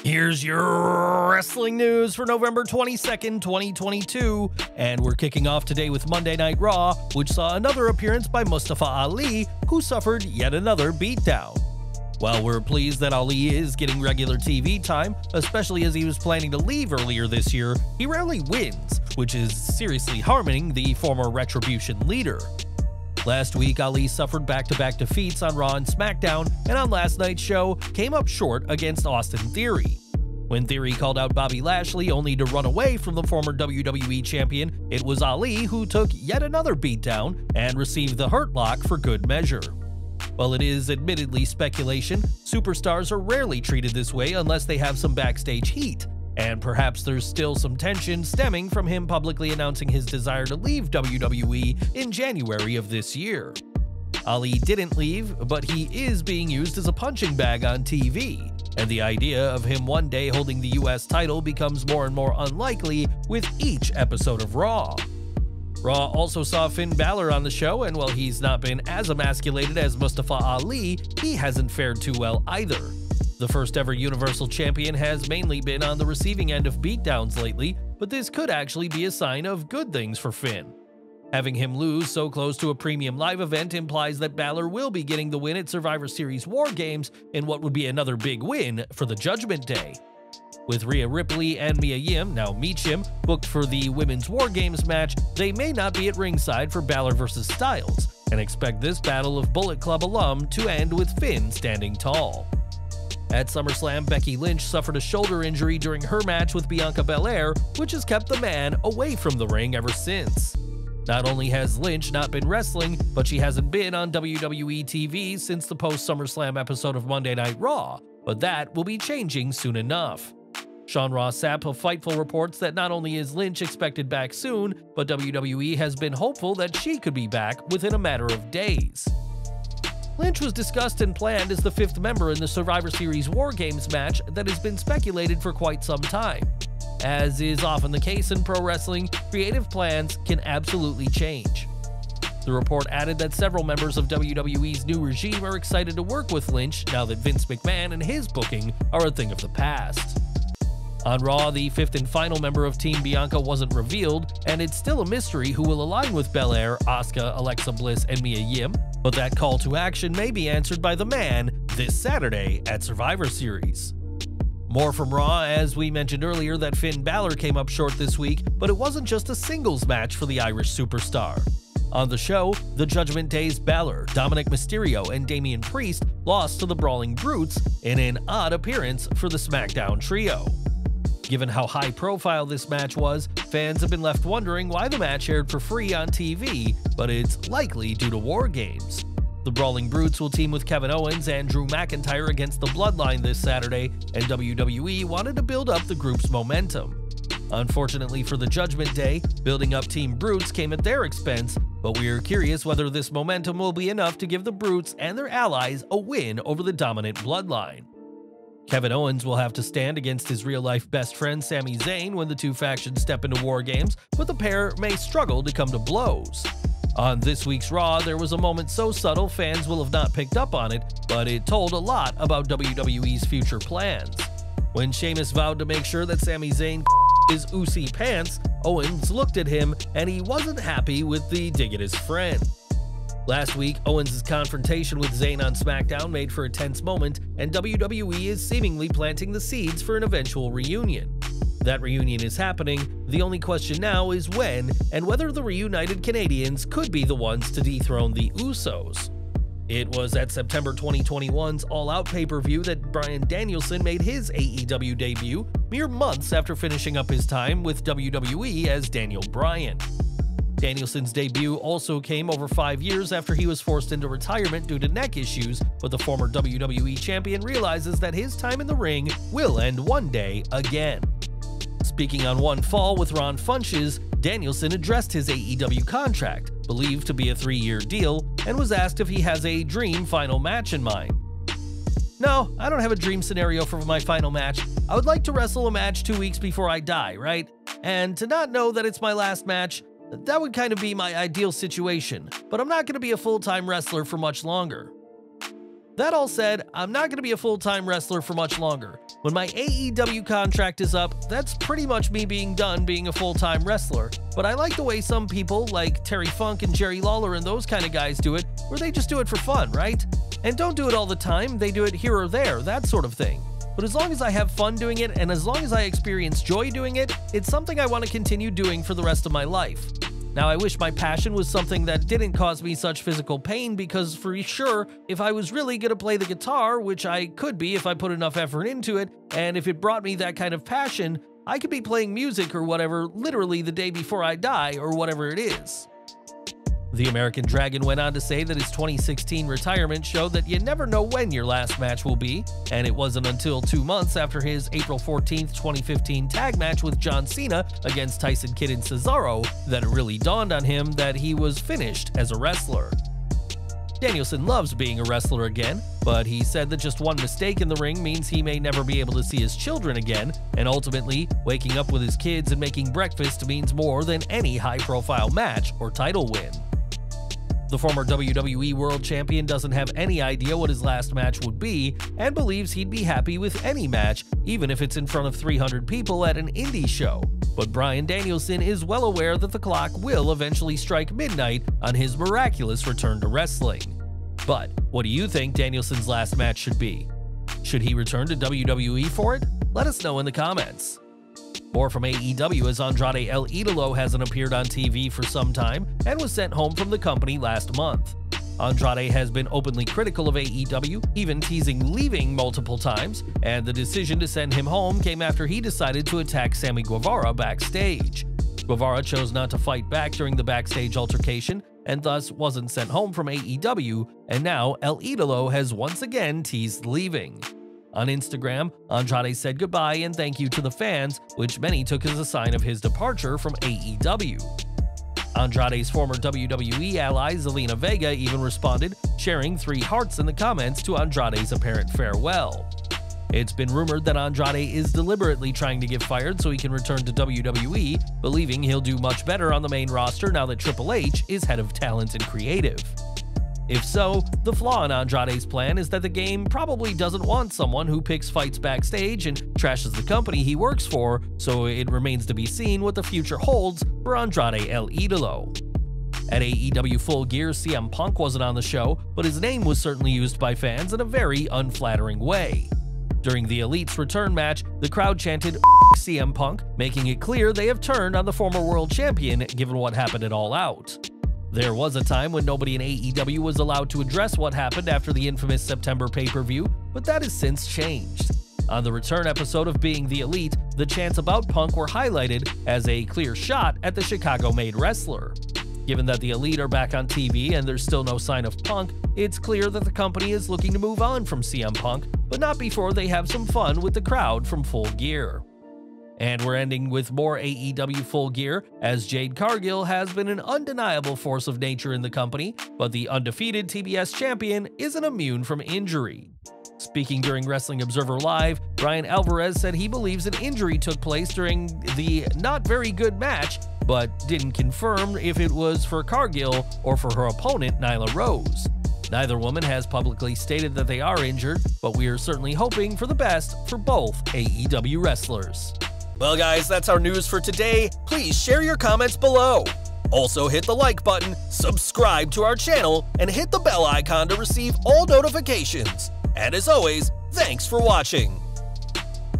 Here's your wrestling news for November 22nd, 2022, and we're kicking off today with Monday Night Raw, which saw another appearance by Mustafa Ali, who suffered yet another beatdown. While we're pleased that Ali is getting regular TV time, especially as he was planning to leave earlier this year, he rarely wins, which is seriously harming the former Retribution leader. Last week, Ali suffered back-to-back defeats on Raw and SmackDown, and on last night's show, came up short against Austin Theory. When Theory called out Bobby Lashley only to run away from the former WWE champion, it was Ali who took yet another beatdown and received the Hurt Lock for good measure. While it is admittedly speculation, superstars are rarely treated this way unless they have some backstage heat, and perhaps there's still some tension stemming from him publicly announcing his desire to leave WWE in January of this year. Ali didn't leave, but he is being used as a punching bag on TV, and the idea of him one day holding the US title becomes more and more unlikely with each episode of Raw. Raw also saw Finn Balor on the show, and while he's not been as emasculated as Mustafa Ali, he hasn't fared too well either. The first ever Universal Champion has mainly been on the receiving end of beatdowns lately, but this could actually be a sign of good things for Finn. Having him lose so close to a premium live event implies that Balor will be getting the win at Survivor Series Wargames in what would be another big win for the Judgment Day. With Rhea Ripley and Mia Yim, now Meechim, booked for the Women's Wargames match, they may not be at ringside for Balor vs. Styles, and expect this battle of Bullet Club alum to end with Finn standing tall. At SummerSlam, Becky Lynch suffered a shoulder injury during her match with Bianca Belair, which has kept the man away from the ring ever since. Not only has Lynch not been wrestling, but she hasn't been on WWE TV since the post-SummerSlam episode of Monday Night Raw, but that will be changing soon enough. Sean Ross Sapp of Fightful reports that not only is Lynch expected back soon, but WWE has been hopeful that she could be back within a matter of days. Lynch was discussed and planned as the fifth member in the Survivor Series Wargames match that has been speculated for quite some time. As is often the case in pro wrestling, creative plans can absolutely change. The report added that several members of WWE's new regime are excited to work with Lynch now that Vince McMahon and his booking are a thing of the past. On Raw, the fifth and final member of Team Bianca wasn't revealed, and it's still a mystery who will align with Belair, Asuka, Alexa Bliss, and Mia Yim, but that call to action may be answered by the man this Saturday at Survivor Series. More from Raw, as we mentioned earlier that Finn Balor came up short this week, but it wasn't just a singles match for the Irish superstar. On the show, the Judgment Day's Balor, Dominic Mysterio, and Damian Priest lost to the Brawling Brutes in an odd appearance for the SmackDown trio. Given how high profile this match was, fans have been left wondering why the match aired for free on TV, but it's likely due to Wargames. The Brawling Brutes will team with Kevin Owens and Drew McIntyre against the Bloodline this Saturday, and WWE wanted to build up the group's momentum. Unfortunately for the Judgment Day, building up Team Brutes came at their expense, but we're curious whether this momentum will be enough to give the Brutes and their allies a win over the dominant Bloodline. Kevin Owens will have to stand against his real-life best friend Sami Zayn when the two factions step into Wargames, but the pair may struggle to come to blows. On this week's Raw, there was a moment so subtle fans will have not picked up on it, but it told a lot about WWE's future plans. When Sheamus vowed to make sure that Sami Zayn his Usi pants, Owens looked at him and he wasn't happy with the dig at his friend. Last week, Owens' confrontation with Zayn on SmackDown made for a tense moment, and WWE is seemingly planting the seeds for an eventual reunion. That reunion is happening, the only question now is when, and whether the reunited Canadians could be the ones to dethrone the Usos. It was at September 2021's All Out pay-per-view that Bryan Danielson made his AEW debut, mere months after finishing up his time with WWE as Daniel Bryan. Danielson's debut also came over 5 years after he was forced into retirement due to neck issues, but the former WWE champion realizes that his time in the ring will end one day again. Speaking on One Fall with Ron Funches, Danielson addressed his AEW contract, believed to be a 3-year deal, and was asked if he has a dream final match in mind. "No, I don't have a dream scenario for my final match. I would like to wrestle a match 2 weeks before I die, right? And to not know that it's my last match, that would kind of be my ideal situation, but I'm not going to be a full-time wrestler for much longer." That all said, I'm not going to be a full-time wrestler for much longer. When my AEW contract is up, that's pretty much me being done being a full-time wrestler. But I like the way some people, like Terry Funk and Jerry Lawler and those kind of guys do it, where they just do it for fun, right? And don't do it all the time, they do it here or there, that sort of thing. But as long as I have fun doing it, and as long as I experience joy doing it, it's something I want to continue doing for the rest of my life. Now, I wish my passion was something that didn't cause me such physical pain, because for sure, if I was really going to play the guitar, which I could be if I put enough effort into it, and if it brought me that kind of passion, I could be playing music or whatever literally the day before I die or whatever it is. The American Dragon went on to say that his 2016 retirement showed that you never know when your last match will be, and it wasn't until 2 months after his April 14th, 2015 tag match with John Cena against Tyson Kidd and Cesaro that it really dawned on him that he was finished as a wrestler. Danielson loves being a wrestler again, but he said that just one mistake in the ring means he may never be able to see his children again, and ultimately, waking up with his kids and making breakfast means more than any high-profile match or title win. The former WWE World Champion doesn't have any idea what his last match would be, and believes he'd be happy with any match, even if it's in front of 300 people at an indie show. But Bryan Danielson is well aware that the clock will eventually strike midnight on his miraculous return to wrestling. But what do you think Danielson's last match should be? Should he return to WWE for it? Let us know in the comments. More from AEW, as Andrade El Idolo hasn't appeared on TV for some time and was sent home from the company last month. Andrade has been openly critical of AEW, even teasing leaving multiple times, and the decision to send him home came after he decided to attack Sammy Guevara backstage. Guevara chose not to fight back during the backstage altercation and thus wasn't sent home from AEW, and now El Idolo has once again teased leaving. On Instagram, Andrade said goodbye and thank you to the fans, which many took as a sign of his departure from AEW. Andrade's former WWE ally Zelina Vega even responded, sharing 3 hearts in the comments to Andrade's apparent farewell. It's been rumored that Andrade is deliberately trying to get fired so he can return to WWE, believing he'll do much better on the main roster now that Triple H is head of talent and creative. If so, the flaw in Andrade's plan is that the game probably doesn't want someone who picks fights backstage and trashes the company he works for, so it remains to be seen what the future holds for Andrade El Idolo. At AEW Full Gear, CM Punk wasn't on the show, but his name was certainly used by fans in a very unflattering way. During the Elite's return match, the crowd chanted CM Punk, making it clear they have turned on the former world champion given what happened at All Out. There was a time when nobody in AEW was allowed to address what happened after the infamous September pay-per-view, but that has since changed. On the return episode of Being the Elite, the chants about Punk were highlighted as a clear shot at the Chicago-made wrestler. Given that the Elite are back on TV and there's still no sign of Punk, it's clear that the company is looking to move on from CM Punk, but not before they have some fun with the crowd from Full Gear. And we're ending with more AEW Full Gear, as Jade Cargill has been an undeniable force of nature in the company, but the undefeated TBS champion isn't immune from injury. Speaking during Wrestling Observer Live, Brian Alvarez said he believes an injury took place during the not very good match, but didn't confirm if it was for Cargill or for her opponent Nyla Rose. Neither woman has publicly stated that they are injured, but we are certainly hoping for the best for both AEW wrestlers. Well guys, that's our news for today. Please share your comments below. Also hit the like button, subscribe to our channel, and hit the bell icon to receive all notifications. And as always, thanks for watching.